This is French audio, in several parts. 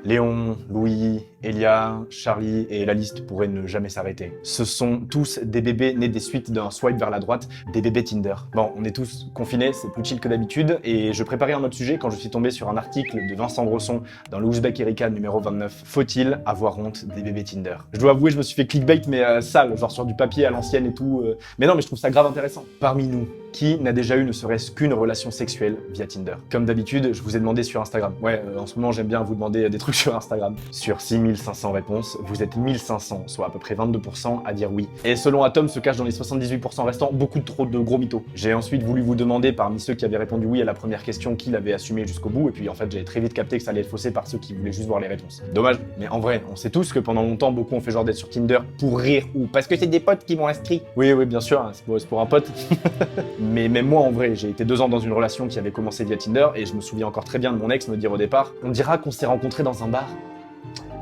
Léon, Louis, Elia, Charlie et la liste pourrait ne jamais s'arrêter. Ce sont tous des bébés nés des suites d'un swipe vers la droite, des bébés Tinder. Bon, on est tous confinés, c'est plus chill que d'habitude, et je préparais un autre sujet quand je suis tombé sur un article de Vincent Bresson dans le Ouzbek Erika numéro 29. Faut-il avoir honte des bébés Tinder? Je dois avouer, je me suis fait clickbait, mais sale, genre sur du papier à l'ancienne et tout. Mais non, mais je trouve ça grave intéressant. Parmi nous, qui n'a déjà eu ne serait-ce qu'une relation sexuelle via Tinder? Comme d'habitude, je vous ai demandé sur Instagram. Ouais, en ce moment, j'aime bien vous demander des trucs sur Instagram. Sur 6500 réponses, vous êtes 1500, soit à peu près 22% à dire oui. Et selon Atom, se cache dans les 78% restants beaucoup trop de gros mythos. J'ai ensuite voulu vous demander, parmi ceux qui avaient répondu oui à la première question, qui l'avait assumé jusqu'au bout, et puis en fait, j'avais très vite capté que ça allait être faussé par ceux qui voulaient juste voir les réponses. Dommage, mais en vrai, on sait tous que pendant longtemps, beaucoup ont fait genre d'être sur Tinder pour rire ou parce que c'est des potes qui m'ont inscrit. Oui, bien sûr, hein, c'est pour un pote. Mais même moi, en vrai, j'ai été 2 ans dans une relation qui avait commencé via Tinder, et je me souviens encore très bien de mon ex me dire au départ, on dira qu'on s'est rencontrés dans un bar.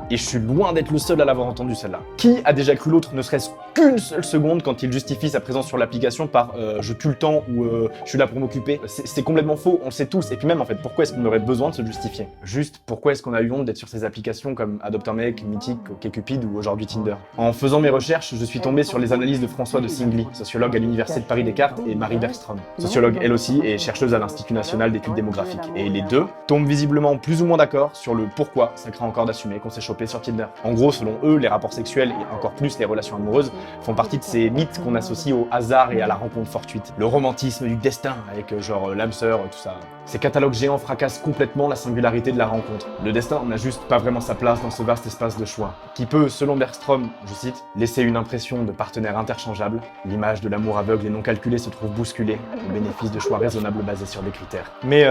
Et je suis loin d'être le seul à l'avoir entendu celle-là. Qui a déjà cru l'autre ne serait-ce qu'une seule seconde quand il justifie sa présence sur l'application par je tue le temps ou je suis là pour m'occuper? C'est complètement faux, on le sait tous. Et puis même en fait, pourquoi est-ce qu'on aurait besoin de se justifier? Juste, pourquoi est-ce qu'on a eu honte d'être sur ces applications comme Adopt un mec, Mythique, OkCupid ou aujourd'hui Tinder? En faisant mes recherches, je suis tombé sur les analyses de François de Singly, sociologue à l'Université de Paris-Descartes, et Marie Bergström, sociologue elle aussi et chercheuse à l'Institut national d'études démographiques. Et les deux tombent visiblement plus ou moins d'accord sur le pourquoi ça craint encore d'assumer qu'on s'est chopé sur Tinder. En gros, selon eux, les rapports sexuels et encore plus les relations amoureuses font partie de ces mythes qu'on associe au hasard et à la rencontre fortuite. Le romantisme du destin avec genre l'âme sœur, tout ça. Ces catalogues géants fracassent complètement la singularité de la rencontre. Le destin n'a juste pas vraiment sa place dans ce vaste espace de choix, qui peut, selon Bergström, je cite, laisser une impression de partenaire interchangeable. L'image de l'amour aveugle et non calculé se trouve bousculée au bénéfice de choix raisonnables basés sur des critères. Mais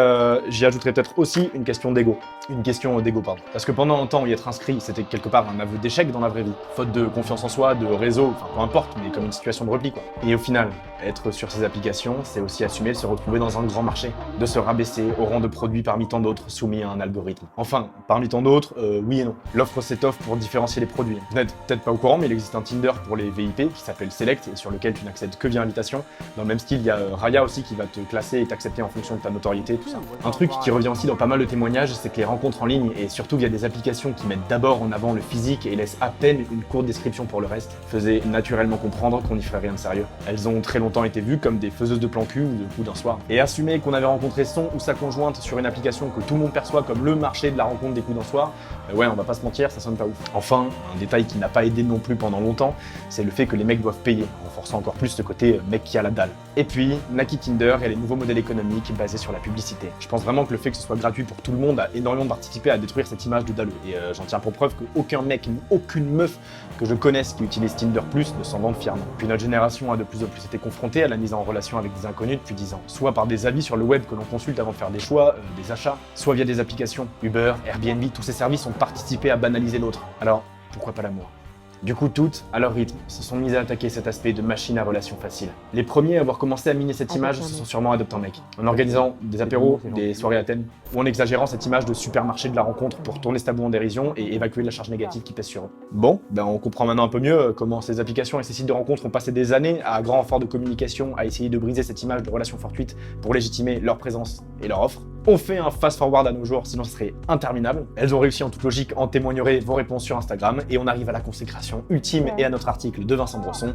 j'y ajouterais peut-être aussi une question d'ego. Une question d'ego, pardon. Parce que pendant longtemps, y être inscrit, c'était quelque part un aveu d'échec dans la vraie vie. Faute de confiance en soi, de réseau, enfin peu importe, mais comme une situation de repli quoi. Et au final, être sur ces applications, c'est aussi assumer de se retrouver dans un grand marché, de se rabaisser au rang de produit parmi tant d'autres soumis à un algorithme. Enfin, parmi tant d'autres, oui et non. L'offre s'étoffe pour différencier les produits. Vous n'êtes peut-être pas au courant, mais il existe un Tinder pour les VIP qui s'appelle Select et sur lequel tu n'accèdes que via invitation. Dans le même style, il y a Raya aussi qui va te classer et t'accepter en fonction de ta notoriété, tout ça. Un truc qui revient aussi dans pas mal de témoignages, c'est que les rencontres en ligne et surtout via des applications qui mettent d'abord en avant le physique et laissent à peine une courte description pour le reste, faisaient naturellement comprendre qu'on n'y ferait rien de sérieux. Elles ont très longtemps été vues comme des faiseuses de plan cul ou de coups d'un soir. Et assumer qu'on avait rencontré son ou sa conjointe sur une application que tout le monde perçoit comme le marché de la rencontre des coups d'un soir, ouais, on va pas se mentir, ça sonne pas ouf. Enfin, un détail qui n'a pas aidé non plus pendant longtemps, c'est le fait que les mecs doivent payer, renforçant encore plus ce côté mec qui a la dalle. Et puis, Naki Tinder et les nouveaux modèles économiques basés sur la publicité. Je pense vraiment que le fait que ce soit gratuit pour tout le monde a énormément participé à détruire cette image de dalleux. Et j'en tiens pour preuve qu'aucun mec ni aucune meuf que je connaisse qui utilise Tinder Plus ne s'en vante fièrement. Puis notre génération a de plus en plus été confrontée à la mise en relation avec des inconnus depuis 10 ans. Soit par des avis sur le web que l'on consulte avant de faire des choix, des achats, soit via des applications. Uber, Airbnb, tous ces services ont participé à banaliser l'autre. Alors, pourquoi pas l'amour? Du coup, toutes, à leur rythme, se sont mises à attaquer cet aspect de machine à relations faciles. Les premiers à avoir commencé à miner cette image, ce sont sûrement Adopt un mec. En organisant des apéros, des soirées à thème, ou en exagérant cette image de supermarché de la rencontre pour tourner ce tabou en dérision et évacuer la charge négative qui pèse sur eux. Bon, ben on comprend maintenant un peu mieux comment ces applications et ces sites de rencontres ont passé des années, à grand renfort de communication, à essayer de briser cette image de relation fortuite pour légitimer leur présence et leur offre. On fait un fast-forward à nos jours, sinon ce serait interminable. Elles ont réussi en toute logique, en témoignerez vos réponses sur Instagram, et on arrive à la consécration ultime et à notre article de Vincent Bresson,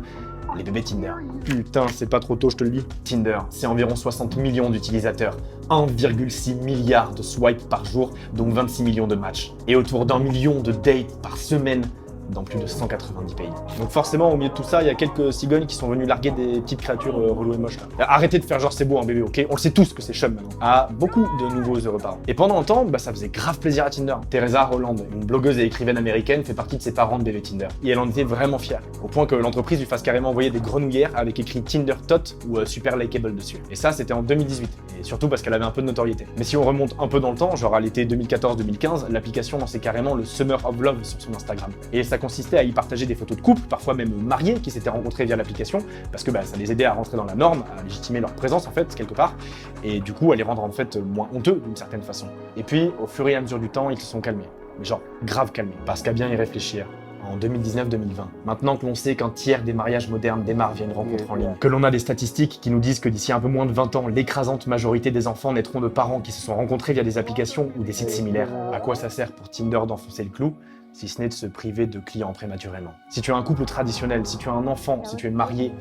les bébés Tinder. Putain, c'est pas trop tôt, je te le dis. Tinder, c'est environ 60 millions d'utilisateurs, 1,6 milliard de swipes par jour, dont 26 millions de matchs, et autour d'1 million de dates par semaine dans plus de 190 pays. Donc forcément, au milieu de tout ça, il y a quelques cigognes qui sont venues larguer des petites créatures reloues et moches là. Arrêtez de faire genre c'est beau un bébé, ok? On le sait tous que c'est chum maintenant. À beaucoup de nouveaux heureux parents. Et pendant longtemps, bah ça faisait grave plaisir à Tinder. Teresa Rolland, une blogueuse et écrivaine américaine, fait partie de ses parents de bébé Tinder. Et elle en était vraiment fière. Au point que l'entreprise lui fasse carrément envoyer des grenouillères avec écrit Tinder Tot ou Super Likeable dessus. Et ça, c'était en 2018. Et surtout parce qu'elle avait un peu de notoriété. Mais si on remonte un peu dans le temps, genre à l'été 2014-2015, l'application lançait carrément le Summer of Love sur son Instagram. Et ça consistait à y partager des photos de couples, parfois même mariés, qui s'étaient rencontrés via l'application, parce que ça les aidait à rentrer dans la norme, à légitimer leur présence en fait, quelque part, et du coup à les rendre en fait moins honteux d'une certaine façon. Et puis, au fur et à mesure du temps, ils se sont calmés. Mais genre, grave calmés. Parce qu'à bien y réfléchir, en 2019-2020. Maintenant que l'on sait qu'un tiers des mariages modernes démarrent via une rencontre en ligne, que l'on a des statistiques qui nous disent que d'ici un peu moins de 20 ans, l'écrasante majorité des enfants naîtront de parents qui se sont rencontrés via des applications ou des sites similaires, à quoi ça sert pour Tinder d'enfoncer le clou, si ce n'est de se priver de clients prématurément? Si tu as un couple traditionnel, si tu as un enfant, si tu es marié,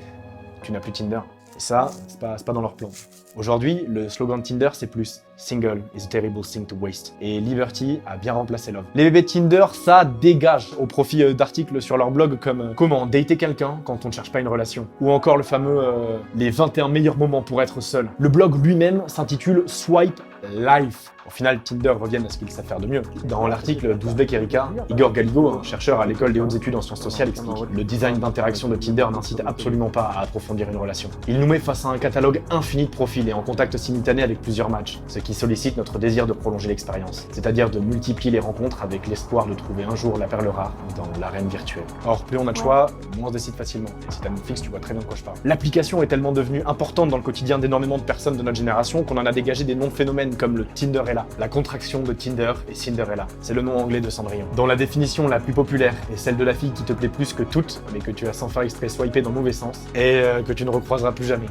tu n'as plus Tinder. Et ça, c'est pas dans leur plan. Aujourd'hui, le slogan de Tinder, c'est plus « Single is a terrible thing to waste ». Et Liberty a bien remplacé Love. Les bébés Tinder, ça dégage au profit d'articles sur leur blog comme « Comment dater quelqu'un quand on ne cherche pas une relation » ou encore le fameux « Les 21 meilleurs moments pour être seul ». Le blog lui-même s'intitule « Swipe Life ». Au final, Tinder reviennent à ce qu'ils savent faire de mieux. Dans l'article d'Ouzbek Erika, Igor Galigo, un chercheur à l'école des hautes études en sciences sociales, explique « Le design d'interaction de Tinder n'incite absolument pas à approfondir une relation. Il nous met face à un catalogue infini de profils et en contact simultané avec plusieurs matchs, ce qui sollicite notre désir de prolonger l'expérience, c'est-à-dire de multiplier les rencontres avec l'espoir de trouver un jour la perle rare dans l'arène virtuelle. Or, plus on a de choix, moins on se décide facilement. Et si t'as Netflix, tu vois très bien de quoi je parle. L'application est tellement devenue importante dans le quotidien d'énormément de personnes de notre génération qu'on en a dégagé des noms de phénomènes comme le Tinderella. La contraction de Tinder et Cinderella, c'est le nom anglais de Cendrillon. Dont la définition la plus populaire est celle de la fille qui te plaît plus que toutes, mais que tu as sans faire exprès swipé dans le mauvais sens, et que tu ne recroiseras plus jamais.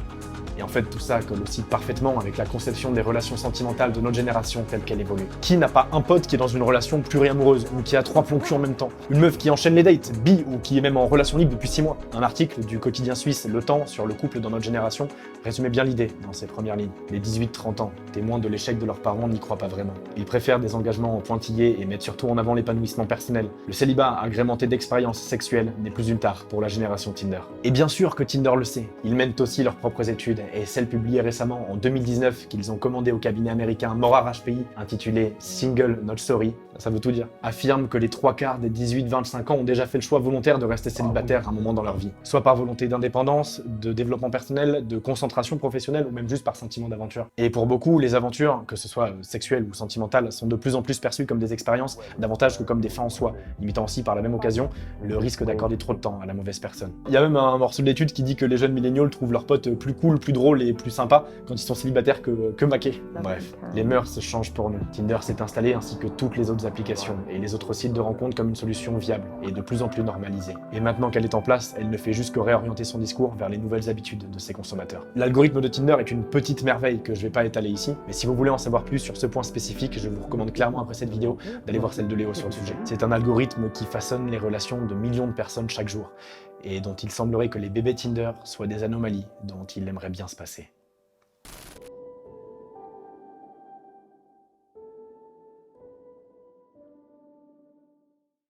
Et en fait, tout ça colle aussi parfaitement avec la conception des relations sentimentales de notre génération telle qu'elle évolue. Qui n'a pas un pote qui est dans une relation pluriamoureuse, ou qui a 3 plombs cul en même temps? Une meuf qui enchaîne les dates, bi, ou qui est même en relation libre depuis 6 mois? Un article du quotidien suisse Le Temps sur le couple dans notre génération résumait bien l'idée dans ses premières lignes. Les 18-30 ans, témoins de l'échec de leurs parents, n'y croient pas vraiment. Ils préfèrent des engagements pointillés et mettent surtout en avant l'épanouissement personnel. Le célibat agrémenté d'expériences sexuelles n'est plus une tare pour la génération Tinder. Et bien sûr que Tinder le sait, ils mènent aussi leurs propres études, et celle publiée récemment en 2019 qu'ils ont commandée au cabinet américain Morar HPI, intitulée Single Not Sorry, ça veut tout dire, affirme que les 3/4 des 18-25 ans ont déjà fait le choix volontaire de rester célibataires à un moment dans leur vie, soit par volonté d'indépendance, de développement personnel, de concentration professionnelle ou même juste par sentiment d'aventure. Et pour beaucoup, les aventures, que ce soit sexuelles ou sentimentales, sont de plus en plus perçues comme des expériences davantage que comme des fins en soi, limitant aussi par la même occasion le risque d'accorder trop de temps à la mauvaise personne. Il y a même un morceau d'étude qui dit que les jeunes milléniaux trouvent leurs potes plus cool, plus drôles et plus sympas quand ils sont célibataires que maqués. Bref, les mœurs changent pour nous. Tinder s'est installé ainsi que toutes les autres applications et les autres sites de rencontres comme une solution viable et de plus en plus normalisée. Et maintenant qu'elle est en place, elle ne fait juste que réorienter son discours vers les nouvelles habitudes de ses consommateurs. L'algorithme de Tinder est une petite merveille que je vais pas étaler ici, mais si vous voulez en savoir plus sur ce point spécifique, je vous recommande clairement après cette vidéo d'aller voir celle de Léo sur le sujet. C'est un algorithme qui façonne les relations de millions de personnes chaque jour et dont il semblerait que les bébés Tinder soient des anomalies dont il aimerait bien se passer.